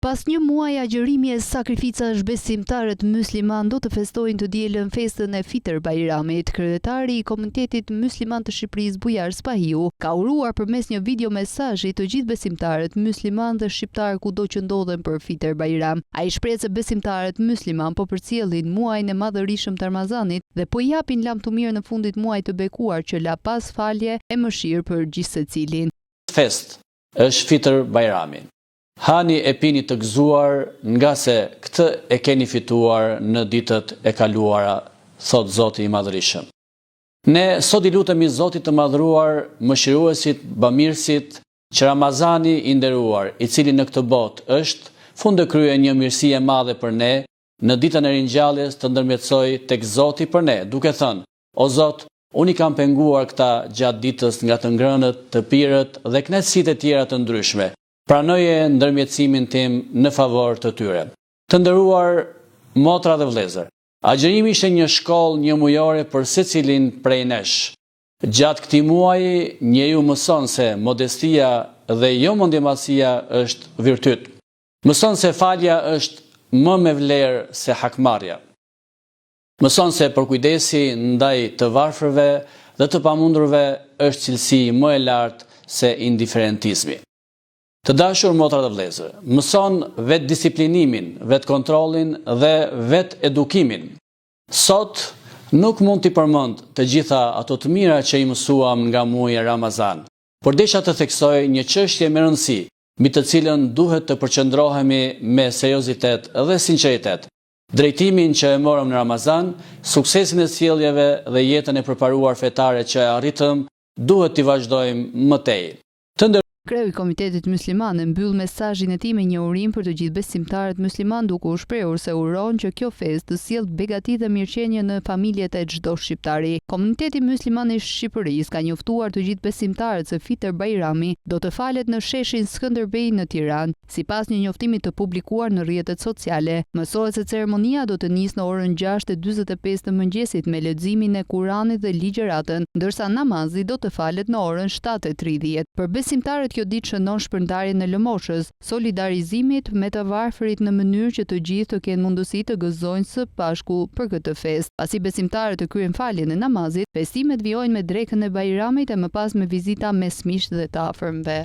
Pas një muaj agjërimi e sakrificash, besimtarët musliman do të festojnë të dielën festën e Fitr Bajramit. Kryetari i Komunitetit Musliman të Shqipërisë Bujar Spahiu ka uruar përmes një video mesazhi të gjithë besimtarët musliman dhe shqiptar kudo që ndodhen për Fitr Bajram. Ai shpreh se besimtarët musliman po përcjellin muajin e madhërisëm të Ramazanit dhe po japin lam të mirë në fundit muajit të bekuar që la pas falje e mëshirë për gjithsecilin. Fest është Fitr Bajrami. Hani e pini të gëzuar nga se këtë e keni fituar në ditët e kaluara, thot Zoti i Madhërisëm. Ne sot i lutemi Zotit të Madhëruar, mëshiruesit, bamirësit, që Ramazani i nderuar, i cili në këtë botë është, fundëkrye një mirësi e madhe për ne, në ditën e ringjalljes të ndërmjetësoj tek Zoti për ne, duke thënë: O Zot, unë i kam penguar këta gjatë ditës nga të ngrënët, të pirët dhe kënaqësitë e tjera të ndryshme. Pranoje ndërmjetësimin tim në favor të tyre. Të nderuar motra dhe vëllezër, agjërimi ishte një shkollë një mujore për secilin prej nesh. Gjatë këtij muaji, njeriu mëson se modestia dhe jo mendjemasia është virtyt. Mëson se falja është më me vlerë se hakmarrja. Mëson se përkujdesi ndaj të varfërve dhe të pamundurve është cilësi më e lartë se indiferentizmi. Të dashur motra dhe vëllezër, mëson vetë disiplinimin, vetë kontrollin dhe vetë edukimin. Sot nuk mund t'i përmend të gjitha ato të mira që i mësuam nga muaji Ramazan, por desha të theksoj një çështje me rëndësi, mbi të cilën duhet të përqendrohemi me seriozitet dhe sinqeritet. Drejtimin që e morëm në Ramazan, suksesin e sjelljeve dhe jetën e përparuar fetare që e arritëm, duhet t'i vazhdojmë më tej. Kreu i Komitetit Musliman e mbyll mesazhin e tij me një urim për të gjithë besimtarët musliman, duke u shprehur se uron që kjo festë të sjellë begati dhe mirëqenie në familjet e çdo shqiptari. Komuniteti Musliman i Shqipërisë ka njoftuar të gjithë besimtarët se Fitr Bajrami do të falet në sheshin Skënderbej në Tiranë. Sipas një njoftimi të publikuar në rrjetet sociale, mësohet se ceremonia do të nisë në orën 6:45 të mëngjesit me leximin e Kuranit dhe ligjëratën, ndërsa namazi do të falet në orën 7:30. Për besimtarët kjo ditë shënon shpërndarjen e lëmoshës, solidarizimit me të varfërit në mënyrë që të gjithë të kenë mundësi të gëzojnë së bashku për këtë festë. Pasi besimtarët të kryejnë faljen e namazit, festimet vijojnë me drekën e Bajramit e më pas me vizita mes miq dhe të afërmve.